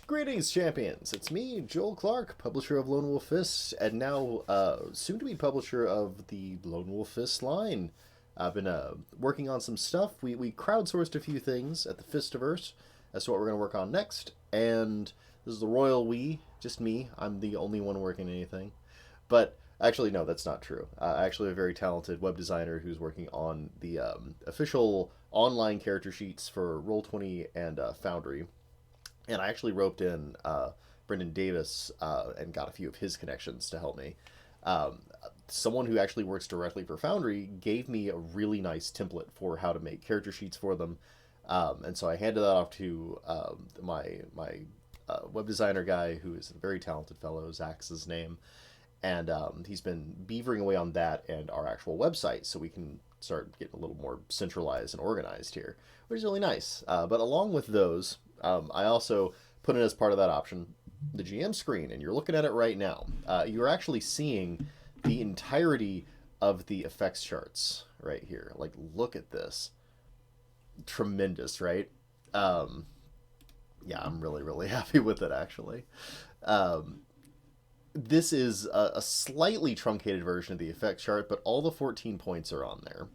Greetings, champions! It's me, Joel Clark, publisher of Lone Wolf Fist, and now soon-to-be publisher of the Lone Wolf Fist line. I've been working on some stuff. We crowdsourced a few things at the Fistiverse as to what we're going to work on next, and this is the royal we, just me. I'm the only one working anything. But actually, no, that's not true. Actually, a very talented web designer who's working on the official online character sheets for Roll20 and Foundry. And I actually roped in Brendan Davis and got a few of his connections to help me. Um, Someone who actually works directly for Foundry gave me a really nice template for how to make character sheets for them. And so I handed that off to my web designer guy, who is a very talented fellow. Zach's his name. And he's been beavering away on that and our actual website so we can start getting a little more centralized and organized here, which is really nice. But along with those, I also put in as part of that option the GM screen, and you're looking at it right now. You're actually seeing the entirety of the effects charts right here. Like, look at this. Tremendous, right? Yeah, I'm really, really happy with it, actually. This is a slightly truncated version of the effect chart, but all the 14 points are on there.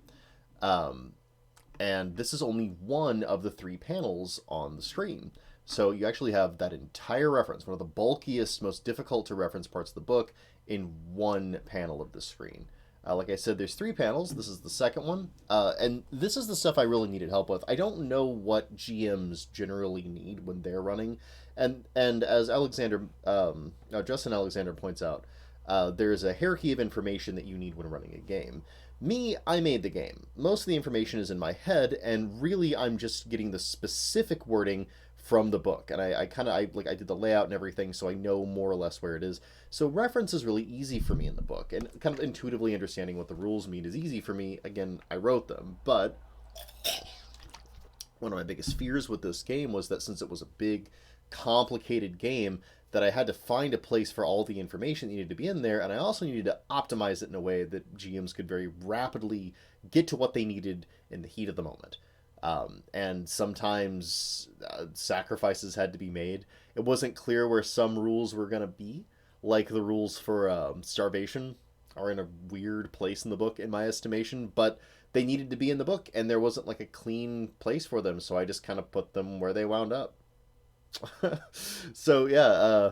And this is only one of the 3 panels on the screen. So you actually have that entire reference, one of the bulkiest, most difficult to reference parts of the book, in one panel of the screen. Like I said, there's 3 panels. This is the second one. And this is the stuff I really needed help with. I don't know what GMs generally need when they're running. And as Justin Alexander points out, there's a hierarchy of information that you need when running a game. Me, I made the game. Most of the information is in my head, and really I'm just getting the specific wording from the book. And I did the layout and everything, so I know more or less where it is. So reference is really easy for me in the book, and kind of intuitively understanding what the rules mean is easy for me. Again, I wrote them, but one of my biggest fears with this game was that since it was a big, complicated game, that I had to find a place for all the information that needed to be in there, and I also needed to optimize it in a way that GMs could very rapidly get to what they needed in the heat of the moment. And sometimes sacrifices had to be made. It wasn't clear where some rules were going to be, like the rules for starvation are in a weird place in the book, in my estimation, but they needed to be in the book, and there wasn't like a clean place for them, so I just kind of put them where they wound up. So yeah,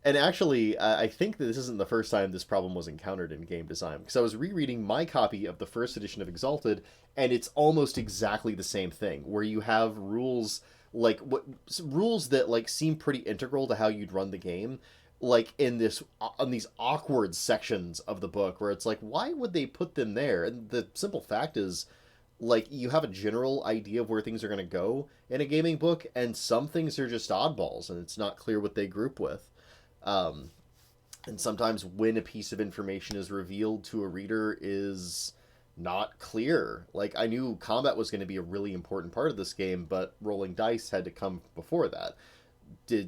and actually, I think that this isn't the first time this problem was encountered in game design, because I was rereading my copy of the first edition of Exalted, and it's almost exactly the same thing, where you have rules rules that like seem pretty integral to how you'd run the game, like in these awkward sections of the book where it's like, why would they put them there? And the simple fact is, like, you have a general idea of where things are going to go in a gaming book, and some things are just oddballs, and it's not clear what they group with. And sometimes when a piece of information is revealed to a reader is not clear. Like, I knew combat was going to be a really important part of this game, but rolling dice had to come before that.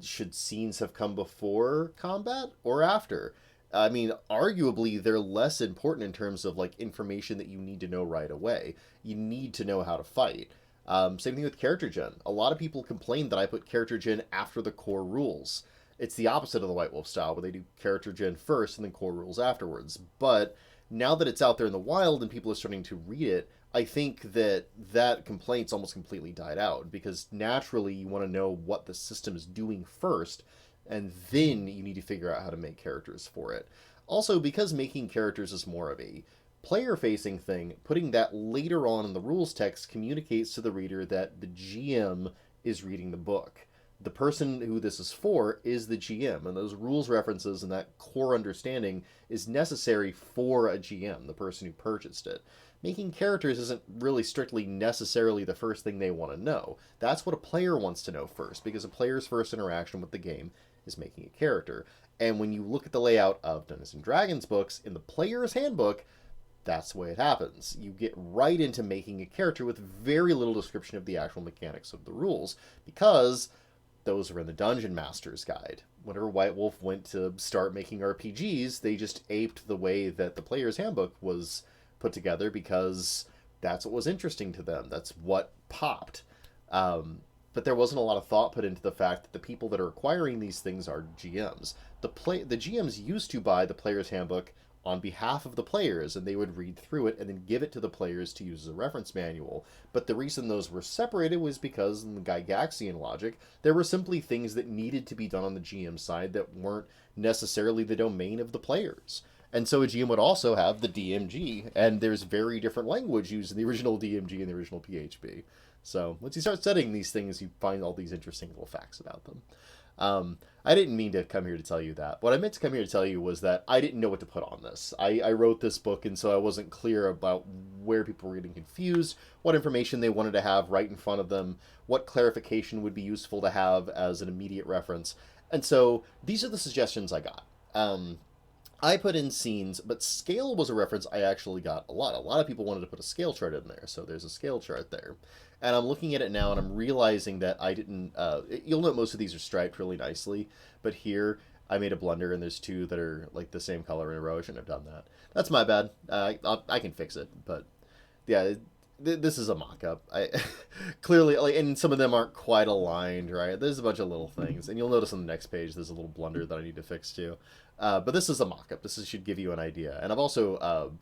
Should scenes have come before combat or after? I mean, arguably, they're less important in terms of, like, information that you need to know right away. You need to know how to fight. Same thing with character gen. A lot of people complain that I put character gen after the core rules. It's the opposite of the White Wolf style, where they do character gen first and then core rules afterwards. But now that it's out there in the wild and people are starting to read it, I think that that complaint's almost completely died out, because naturally you want to know what the system is doing first, and then you need to figure out how to make characters for it. Also, because making characters is more of a player-facing thing, putting that later on in the rules text communicates to the reader that the GM is reading the book. The person who this is for is the GM, and those rules references and that core understanding is necessary for a GM, the person who purchased it. Making characters isn't really strictly necessarily the first thing they want to know. That's what a player wants to know first, because a player's first interaction with the game is making a character. And when you look at the layout of Dungeons & Dragons books in the player's handbook, that's the way it happens. You get right into making a character with very little description of the actual mechanics of the rules, because those are in the Dungeon Master's Guide. Whenever White Wolf went to start making RPGs, they just aped the way that the player's handbook was put together, because that's what was interesting to them. That's what popped. but there wasn't a lot of thought put into the fact that the people that are acquiring these things are GMs. The GMs used to buy the player's handbook on behalf of the players, and they would read through it and then give it to the players to use as a reference manual. But the reason those were separated was because, in the Gygaxian logic, there were simply things that needed to be done on the GM side that weren't necessarily the domain of the players. And so a GM would also have the DMG, and there's very different language used in the original DMG and the original PHP. So once you start studying these things, you find all these interesting little facts about them. I didn't mean to come here to tell you that. What I meant to come here to tell you was that I didn't know what to put on this. I wrote this book, and so I wasn't clear about where people were getting confused, what information they wanted to have right in front of them, what clarification would be useful to have as an immediate reference. And so these are the suggestions I got. I put in scenes, but scale was a reference I actually got a lot. A lot of people wanted to put a scale chart in there, so there's a scale chart there. And I'm looking at it now, and I'm realizing that I didn't... you'll note most of these are striped really nicely, but here I made a blunder, and there's two that are like the same color in a row. I shouldn't have done that. That's my bad. I can fix it, but yeah, this is a mock-up. I clearly, like, and some of them aren't quite aligned, right? There's a bunch of little things, and you'll notice on the next page there's a little blunder that I need to fix too. But this is a mock-up. Should give you an idea, and I've also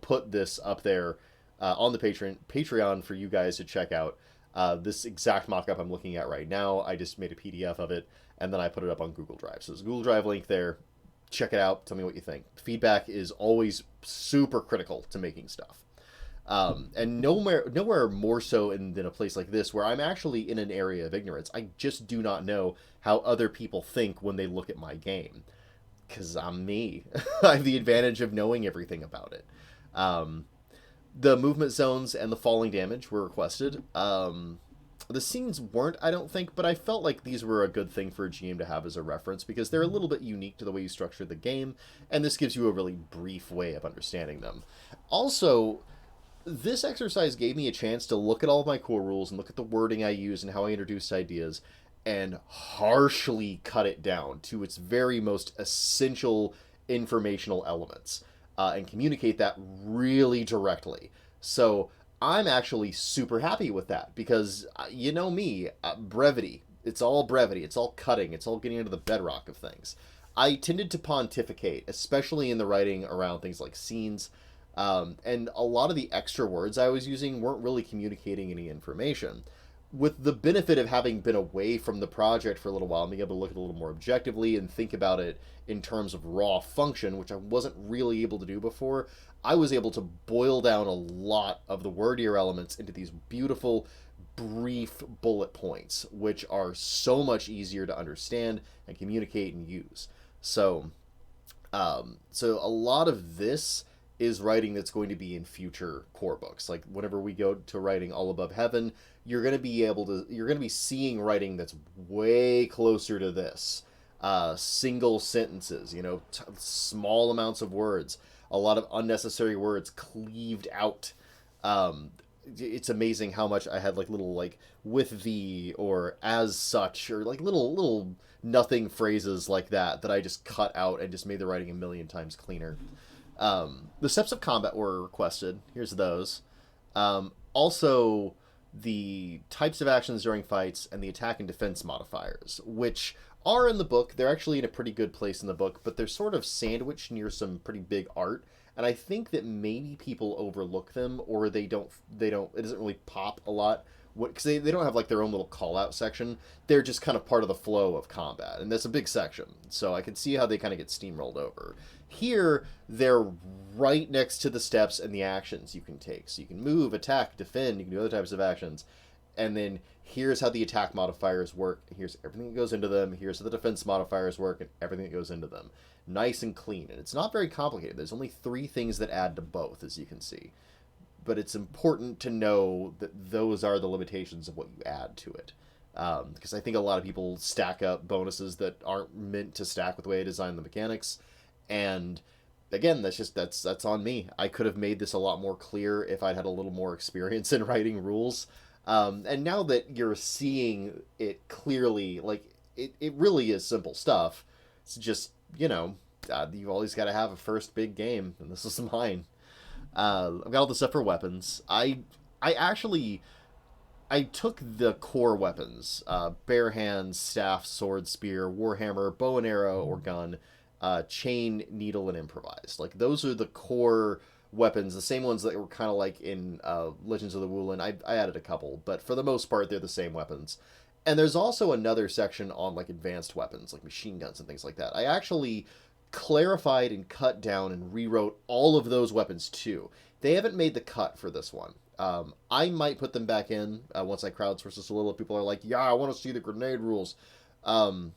put this up there on the Patreon for you guys to check out. This exact mock-up I'm looking at right now. I just made a PDF of it, and then I put it up on Google Drive. So there's a Google Drive link there. Check it out. Tell me what you think. Feedback is always super critical to making stuff. And nowhere more so than a place like this, where I'm actually in an area of ignorance. I just do not know how other people think when they look at my game. Because I'm me. I have the advantage of knowing everything about it. The movement zones and the falling damage were requested. The scenes weren't, I don't think, but I felt like these were a good thing for a GM to have as a reference, because they're a little bit unique to the way you structure the game, and this gives you a really brief way of understanding them. Also, this exercise gave me a chance to look at all of my core rules and look at the wording I use and how I introduced ideas, and harshly cut it down to its very most essential informational elements, and communicate that really directly. So I'm actually super happy with that, because you know me, brevity. It's all brevity. It's all cutting. It's all getting into the bedrock of things. I tended to pontificate, especially in the writing around things like scenes, and a lot of the extra words I was using weren't really communicating any information. With the benefit of having been away from the project for a little while and being able to look at it a little more objectively and think about it in terms of raw function, which I wasn't really able to do before, I was able to boil down a lot of the wordier elements into these beautiful, brief bullet points, which are so much easier to understand and communicate and use. So a lot of this is writing that's going to be in future core books. Like whenever we go to writing All Above Heaven, you're going to be seeing writing that's way closer to this. Single sentences, small amounts of words, a lot of unnecessary words cleaved out. It's amazing how much I had like little like with the or as such or like little nothing phrases like that I just cut out and just made the writing a million times cleaner. The steps of combat were requested. Here's those. Also, the types of actions during fights and the attack and defense modifiers, which are in the book. They're actually in a pretty good place in the book, but they're sort of sandwiched near some pretty big art, and I think that maybe people overlook them, or it doesn't really pop a lot, because they don't have like their own little call-out section. They're just kind of part of the flow of combat, and that's a big section, so I can see how they kind of get steamrolled over. Here, they're right next to the steps and the actions you can take. So you can move, attack, defend, you can do other types of actions. And then here's how the attack modifiers work. Here's everything that goes into them. Here's how the defense modifiers work and everything that goes into them. Nice and clean. And it's not very complicated. There's only 3 things that add to both, as you can see. But it's important to know that those are the limitations of what you add to it. Because I think a lot of people stack up bonuses that aren't meant to stack with the way I designed the mechanics. And again, that's on me. I could have made this a lot more clear if I'd had a little more experience in writing rules. And now that you're seeing it clearly, like, it really is simple stuff. It's just, you've always got to have a first big game, and this is mine. I've got all the stuff for weapons. I actually I took the core weapons: bare hands, staff, sword, spear, warhammer, bow and arrow or gun, chain, needle, and improvised. Like those are the core weapons, the same ones that were kind of like in Legends of the Woolen. I added a couple, but for the most part, they're the same weapons. And there's also another section on like advanced weapons, like machine guns and things like that. I actually clarified and cut down and rewrote all of those weapons too. They haven't made the cut for this one. I might put them back in once I crowdsource this a little. If people are like, "Yeah, I want to see the grenade rules." Um,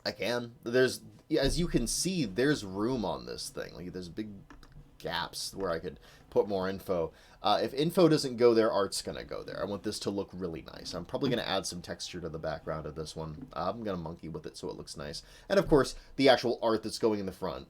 I can. There's, as you can see, there's room on this thing. Like there's big gaps where I could put more info. If info doesn't go there, art's gonna go there. I want this to look really nice. I'm probably gonna add some texture to the background of this one. I'm gonna monkey with it so it looks nice. And of course, the actual art that's going in the front,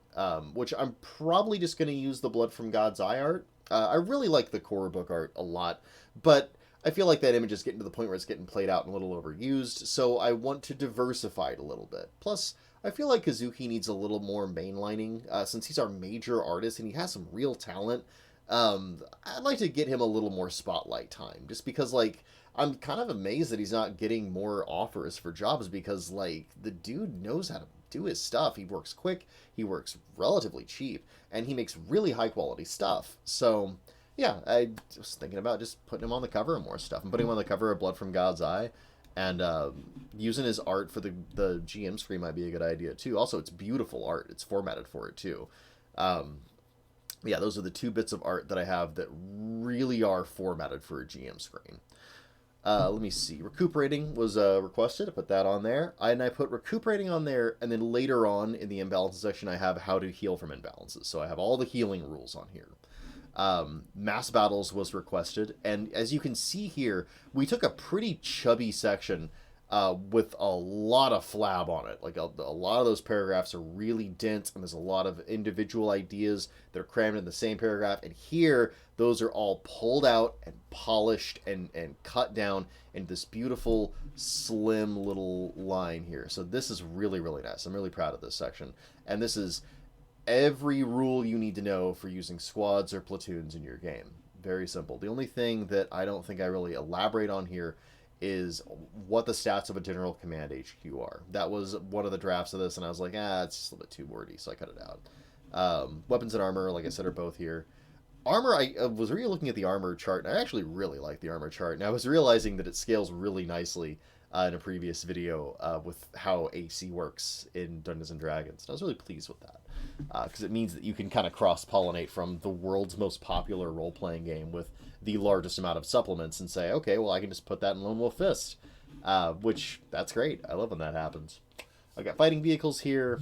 which I'm probably just gonna use the Blood from God's Eye art. I really like the core book art a lot, but I feel like that image is getting to the point where it's getting played out and a little overused, so I want to diversify it a little bit. Plus, I feel like Kazuki needs a little more mainlining, since he's our major artist and he has some real talent. I'd like to get him a little more spotlight time, just because, like, I'm kind of amazed that he's not getting more offers for jobs, because, like, the dude knows how to do his stuff. He works quick, he works relatively cheap, and he makes really high quality stuff. So, yeah, I was thinking about just putting him on the cover of more stuff. I'm putting him on the cover of Blood from God's Eye, and using his art for the GM screen might be a good idea too. Also, it's beautiful art. It's formatted for it too. Yeah, those are the two bits of art that I have that really are formatted for a GM screen. Let me see. Recuperating was requested. I put that on there. And I put recuperating on there, and then later on in the imbalances section, I have how to heal from imbalances. So I have all the healing rules on here. Mass battles was requested, and as you can see here, we took a pretty chubby section with a lot of flab on it. Like a lot of those paragraphs are really dense, and there's a lot of individual ideas that are crammed in the same paragraph. And here, those are all pulled out and polished and cut down into this beautiful, slim little line here. So this is really, really nice. I'm really proud of this section. And this is every rule you need to know for using squads or platoons in your game. Very simple. The only thing that I don't think I really elaborate on here is what the stats of a general command HQ are. That was one of the drafts of this, and I was like, it's just a little bit too wordy, so I cut it out. Weapons and armor, like I said, are both here. Armor, I was really looking at the armor chart, and I actually really like the armor chart, and I was realizing that it scales really nicely in a previous video with how AC works in Dungeons & Dragons. And I was really pleased with that, because it means that you can kind of cross-pollinate from the world's most popular role-playing game with the largest amount of supplements and say, okay, well, I can just put that in Lone Wolf Fist, which, that's great. I love when that happens. I've got fighting vehicles here.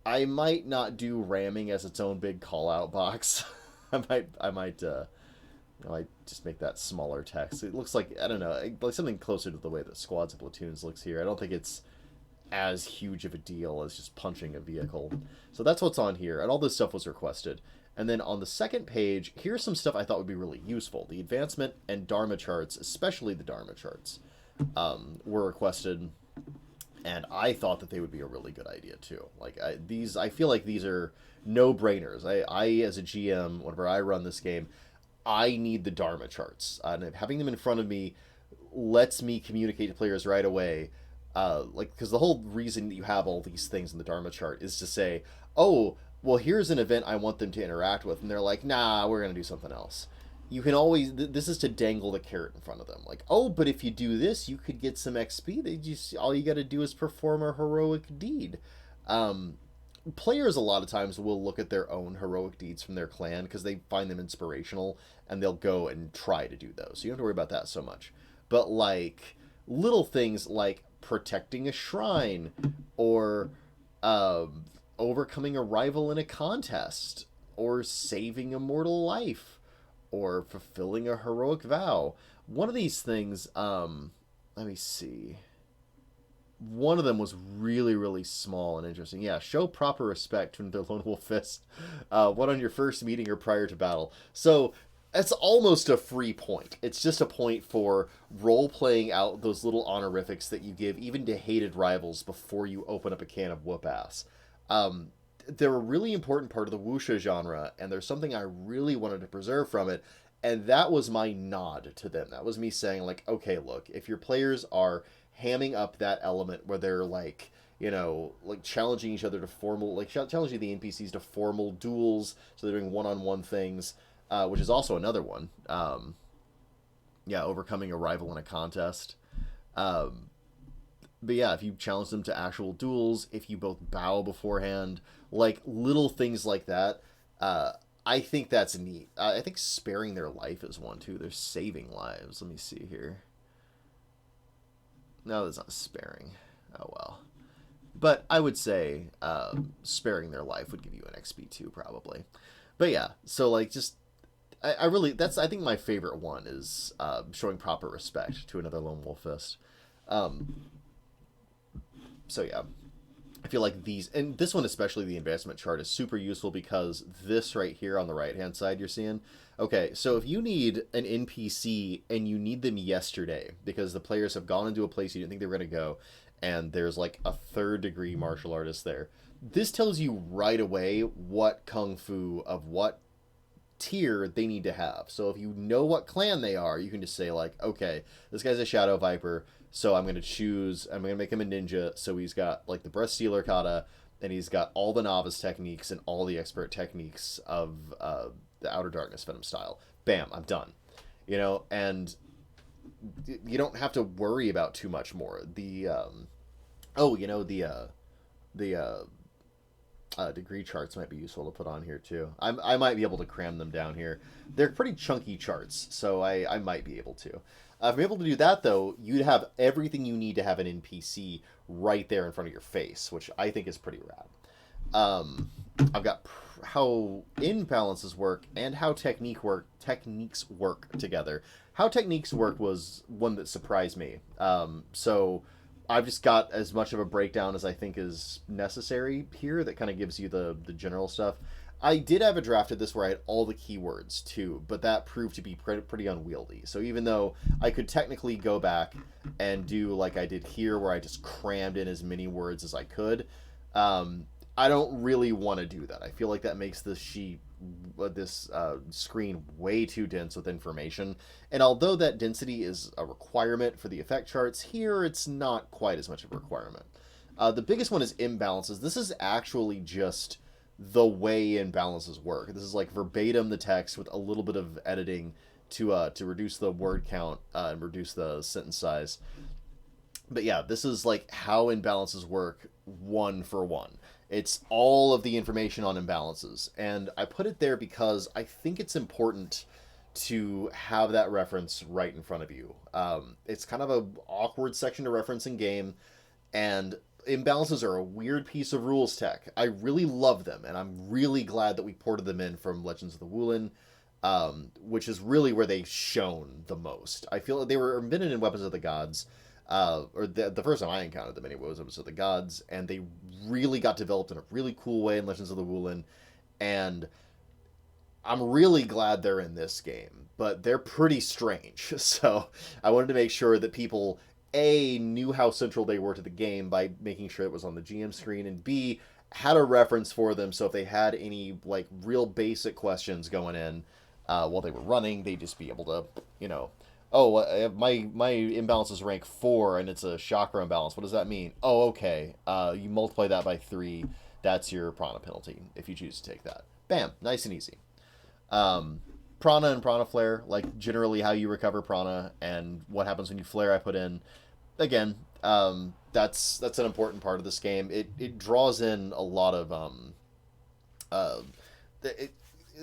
I might not do ramming as its own big call-out box. I might just make that smaller text. It looks like, I don't know, like something closer to the way that Squads and Platoons looks here. I don't think it's as huge of a deal as just punching a vehicle. So that's what's on here, and all this stuff was requested. And then on the second page, here's some stuff I thought would be really useful. The advancement and Dharma charts, especially the Dharma charts, were requested, and I thought that they would be a really good idea too. Like I feel like these are no-brainers. I as a GM, whenever I run this game, I need the Dharma charts, and having them in front of me lets me communicate to players right away. Because the whole reason that you have all these things in the Dharma chart is to say, oh, well, here's an event I want them to interact with, and they're like, nah, we're going to do something else. You can always, this is to dangle the carrot in front of them. Like, oh, but if you do this, you could get some XP. All you got to do is perform a heroic deed. Players a lot of times will look at their own heroic deeds from their clan because they find them inspirational, and they'll go and try to do those. So you don't have to worry about that so much. But, like, little things like protecting a shrine, or overcoming a rival in a contest, or saving a mortal life, or fulfilling a heroic vow. One of these things, let me see. One of them was really, really small and interesting. Yeah, show proper respect to the Lone Wolf Fist. One on your first meeting or prior to battle. So it's almost a free point. It's just a point for role-playing out those little honorifics that you give even to hated rivals before you open up a can of whoop-ass. They're a really important part of the wuxia genre, and there's something I really wanted to preserve from it, And that was my nod to them. That was me saying, like, okay, look, if your players are hamming up that element where they're like, like challenging each other to formal, like challenging the NPCs to formal duels, so they're doing one-on-one things, which is also another one. Yeah, overcoming a rival in a contest. Um, but yeah, if you challenge them to actual duels, if you both bow beforehand, like little things like that, uh, I think that's neat. I think sparing their life is one too. They're saving lives. Let me see here. No, that's not sparing. Oh well. But I would say sparing their life would give you an XP too, probably. But yeah, so like just I really I think my favorite one is showing proper respect to another lone wolf fist. Um, so yeah, I feel like these, and this one especially, the advancement chart is super useful because this right here on the right hand side you're seeing. Okay, so if you need an NPC and you need them yesterday because the players have gone into a place you didn't think they were going to go, and there's like a third degree martial artist there, this tells you right away what kung fu of what tier they need to have. So if you know what clan they are, you can just say like, okay, this guy's a Shadow Viper, so I'm gonna make him a ninja, so he's got like the breast stealer kata, and he's got all the novice techniques and all the expert techniques of the Outer Darkness Venom style. Bam, I'm done. And you don't have to worry about too much more. The degree charts might be useful to put on here too. I might be able to cram them down here. They're pretty chunky charts, so I might be able to. If I'm able to do that, though, you'd have everything you need to have an NPC right there in front of your face, which I think is pretty rad. I've got how imbalances work and how techniques work together. How techniques work was one that surprised me. So I've just got as much of a breakdown as I think is necessary here that kind of gives you the general stuff. I did have a draft of this where I had all the keywords too, but that proved to be pretty unwieldy. So even though I could technically go back and do like I did here, where I just crammed in as many words as I could, I don't really want to do that. I feel like that makes this screen way too dense with information. And although that density is a requirement for the effect charts, here it's not quite as much of a requirement. The biggest one is imbalances. This is actually just the way imbalances work. This is like verbatim the text with a little bit of editing to reduce the word count and reduce the sentence size. But yeah, this is like how imbalances work one for one. It's all of the information on imbalances. And I put it there because I think it's important to have that reference right in front of you. It's kind of an awkward section to reference in game, and imbalances are a weird piece of rules tech. I really love them, and I'm really glad that we ported them in from Legends of the Wulin, which is really where they shone the most. I feel like they were embedded in Weapons of the Gods, or the first time I encountered them anyway was Weapons of the Gods, and they really got developed in a really cool way in Legends of the Wulin, and I'm really glad they're in this game, but they're pretty strange. So I wanted to make sure that people A, knew how central they were to the game by making sure it was on the GM screen, and B, had a reference for them, so if they had any like real basic questions going in while they were running, they'd just be able to, oh, my imbalance is rank 4 and it's a chakra imbalance. What does that mean? Oh, okay. You multiply that by 3. That's your prana penalty if you choose to take that. Bam, nice and easy. Prana and prana flare, like generally how you recover prana and what happens when you flare, I put in. Again, that's an important part of this game. It draws in a lot of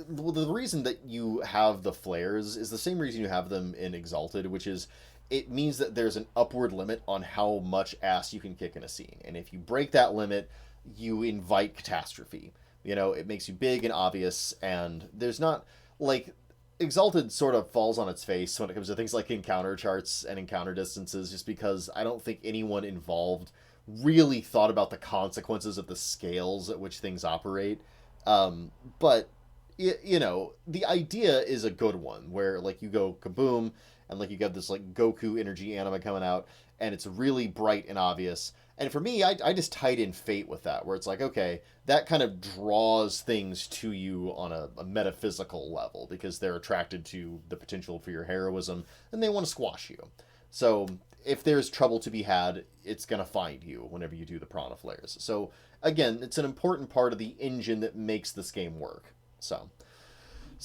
the reason that you have the flares is the same reason you have them in Exalted, which is it means that there's an upward limit on how much ass you can kick in a scene, and if you break that limit, you invite catastrophe. It makes you big and obvious, and there's not like Exalted sort of falls on its face when it comes to things like encounter charts and encounter distances, just because I don't think anyone involved really thought about the consequences of the scales at which things operate. But the idea is a good one, where like you go kaboom, and like you got this like Goku energy anima coming out, and it's really bright and obvious, And for me, I just tied in fate with that, where it's like, okay, that kind of draws things to you on a metaphysical level because they're attracted to the potential for your heroism and they want to squash you. So if there's trouble to be had, it's going to find you whenever you do the Prana Flares. So again, it's an important part of the engine that makes this game work. So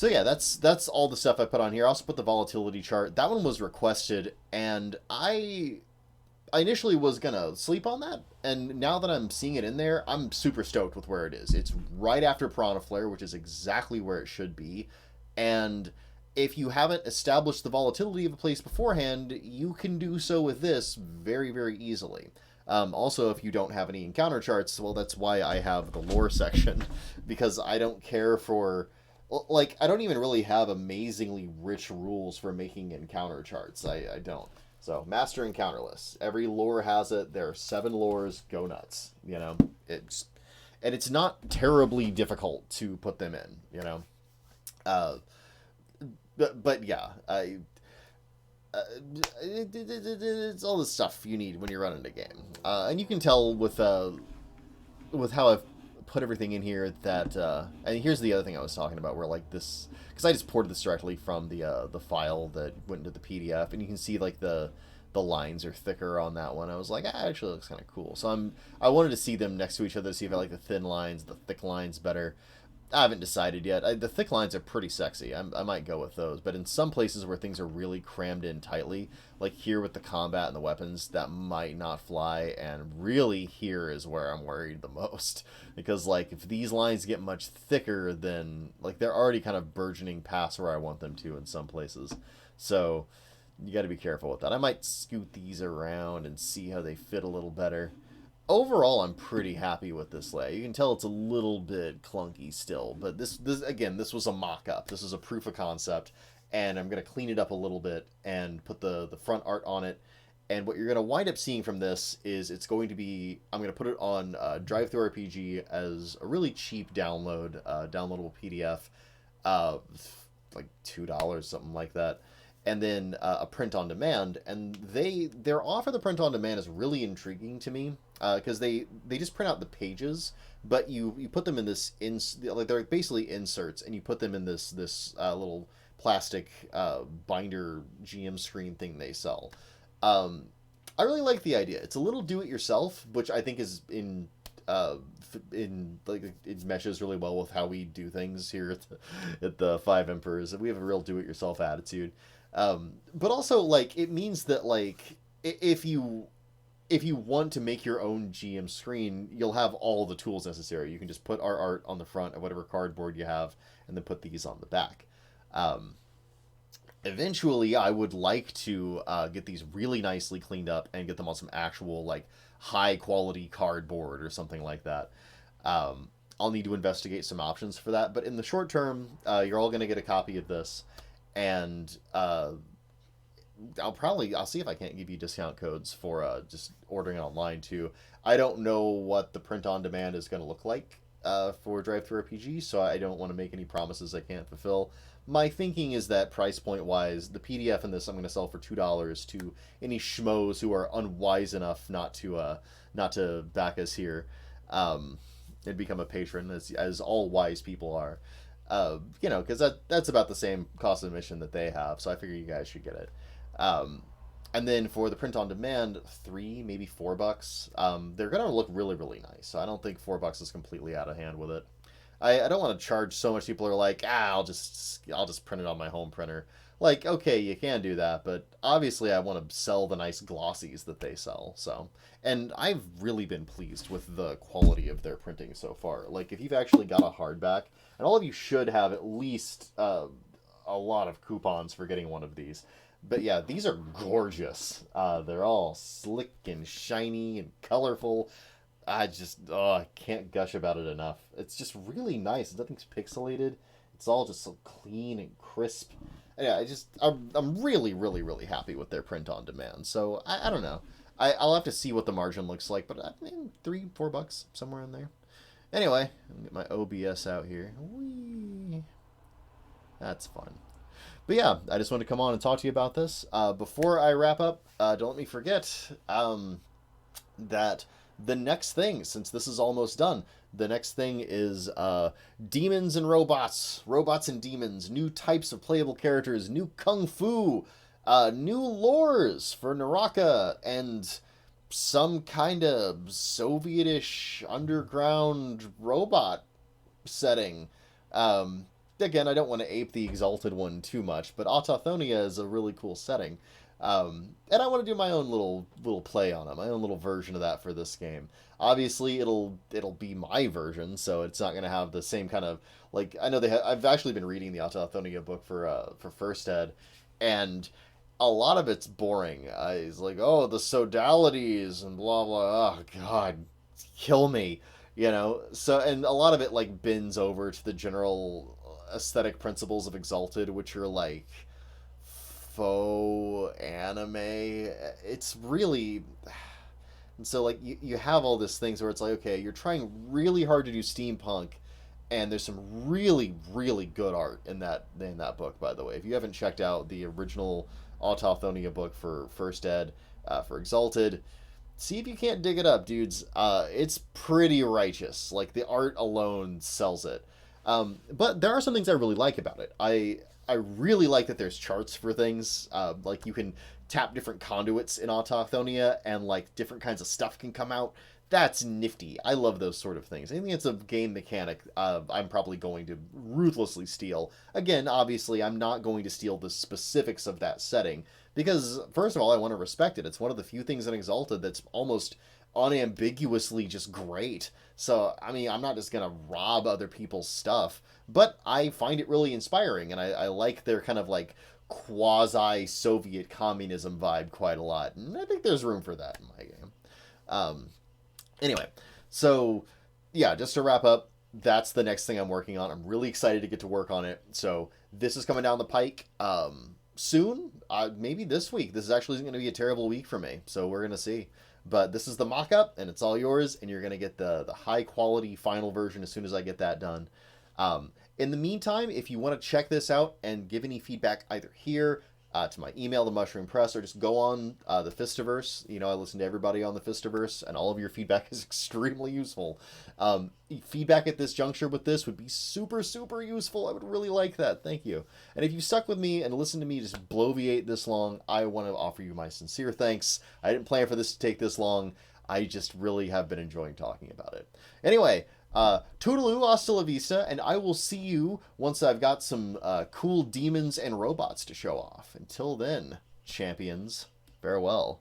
yeah, that's all the stuff I put on here. I also put the volatility chart. That one was requested, and I initially was gonna sleep on that, and now that I'm seeing it in there, I'm super stoked with where it is. It's right after Piranha Flare, which is exactly where it should be. And if you haven't established the volatility of a place beforehand, you can do so with this very, very easily. Also, if you don't have any encounter charts, well, that's why I have the lore section, because I don't care for. Like, I don't even really have amazingly rich rules for making encounter charts. I don't. So, master encounter lists. Every lore has it. There are 7 lores. Go nuts. You know, and it's not terribly difficult to put them in. You know, uh, but yeah, it's all the stuff you need when you're running a game, and you can tell with how I've put everything in here that and here's the other thing I was talking about where like this because I just ported this directly from the file that went into the PDF, and you can see like the lines are thicker on that one. I was like, ah, actually looks kind of cool. So I wanted to see them next to each other to see if I like the thin lines, the thick lines better. I haven't decided yet. The thick lines are pretty sexy. I might go with those. But in some places where things are really crammed in tightly, like here with the combat and the weapons, that might not fly. And really here is where I'm worried the most. Because, like, if these lines get much thicker, then, like, they're already kind of burgeoning past where I want them to in some places. So, you got to be careful with that. I might scoot these around and see how they fit a little better. Overall, I'm pretty happy with this layout. You can tell it's a little bit clunky still, but this again, this was a mock-up. This is a proof of concept, and I'm going to clean it up a little bit and put the front art on it. And what you're going to wind up seeing from this is it's going to be, I'm going to put it on Drive-Thru RPG as a really cheap downloadable PDF, like $2, something like that. And then a print on demand, and their offer the print on demand is really intriguing to me because they just print out the pages, but you put them in this like they're basically inserts, and you put them in this little plastic binder GM screen thing they sell. I really like the idea. It's a little do-it-yourself, which I think is in like it meshes really well with how we do things here at the Five Emperors. We have a real do-it-yourself attitude. But also, like, it means that, like, if you want to make your own GM screen, you'll have all the tools necessary. You can just put our art on the front of whatever cardboard you have, and then put these on the back. Eventually, I would like to get these really nicely cleaned up and get them on some actual, like, high-quality cardboard or something like that. I'll need to investigate some options for that, but in the short term, you're all going to get a copy of this. And I'll see if I can't give you discount codes for just ordering it online too. I don't know what the print on demand is going to look like for Drive-Thru RPG, so I don't want to make any promises I can't fulfill. My thinking is that price point wise, the PDF in this I'm going to sell for $2 to any schmoes who are unwise enough not to back us here and become a patron, as all wise people are. Because that's about the same cost of admission that they have, so I figure you guys should get it. And then for the print on demand, $3, maybe $4. They're gonna look really, really nice. So I don't think $4 is completely out of hand with it. I don't want to charge so much. People are like, I'll just print it on my home printer. Like, okay, you can do that, but obviously I want to sell the nice glossies that they sell. So, and I've really been pleased with the quality of their printing so far. Like, if you've actually got a hardback, and all of you should have at least a lot of coupons for getting one of these. But yeah, these are gorgeous. They're all slick and shiny and colorful. I can't gush about it enough. It's just really nice. Nothing's pixelated. It's all just so clean and crisp. Yeah, I'm really, really, really happy with their print on demand. So I don't know. I'll have to see what the margin looks like, but I mean, $3-4 somewhere in there. Anyway, let me get my OBS out here. Whee! That's fun. But yeah, I just wanted to come on and talk to you about this. Before I wrap up, don't let me forget that the next thing, since this is almost done, the next thing is demons and robots, robots and demons, new types of playable characters, new kung fu, new lores for Naraka, and some kind of Sovietish underground robot setting. Again, I don't want to ape the Exalted one too much, but Autothonia is a really cool setting. And I want to do my own little play on it, my own little version of that for this game. Obviously, it'll be my version, so it's not going to have the same kind of like I know I've actually been reading the Autothonia book for First Ed, and a lot of it's boring. He's like, oh, the sodalities and blah blah. Oh God, kill me, you know. So and a lot of it like bends over to the general aesthetic principles of Exalted, which are like faux anime. It's really and so like you have all these things where it's like okay, you're trying really hard to do steampunk, and there's some really good art in that book. By the way, if you haven't checked out the original Autothonia book for First Ed for Exalted, see if you can't dig it up, dudes. It's pretty righteous. Like the art alone sells it. But there are some things I really like about it. I really like that there's charts for things. Like you can tap different conduits in Autochthonia, and like different kinds of stuff can come out. That's nifty. I love those sort of things. I think it's a game mechanic I'm probably going to ruthlessly steal. Again, obviously, I'm not going to steal the specifics of that setting because, first of all, I want to respect it. It's one of the few things in Exalted that's almost unambiguously just great. So, I mean, I'm not just going to rob other people's stuff, but I find it really inspiring, and I like their kind of like quasi-Soviet communism vibe quite a lot, and I think there's room for that in my game. Um, anyway, so yeah, just to wrap up, that's the next thing I'm working on. I'm really excited to get to work on it. So this is coming down the pike soon, maybe this week. This is actually going to be a terrible week for me, so we're going to see. But this is the mock-up, and it's all yours, and you're going to get the high-quality final version as soon as I get that done. In the meantime, if you want to check this out and give any feedback either here, to my email, the Mushroom Press, or just go on the Fistiverse. You know, I listen to everybody on the Fistiverse, and all of your feedback is extremely useful. Feedback at this juncture with this would be super useful. I would really like that. Thank you. And if you stuck with me and listened to me just bloviate this long, I want to offer you my sincere thanks. I didn't plan for this to take this long. I just really have been enjoying talking about it. Anyway, toodaloo, hasta la vista, and I will see you once I've got some cool demons and robots to show off. Until then, champions, farewell.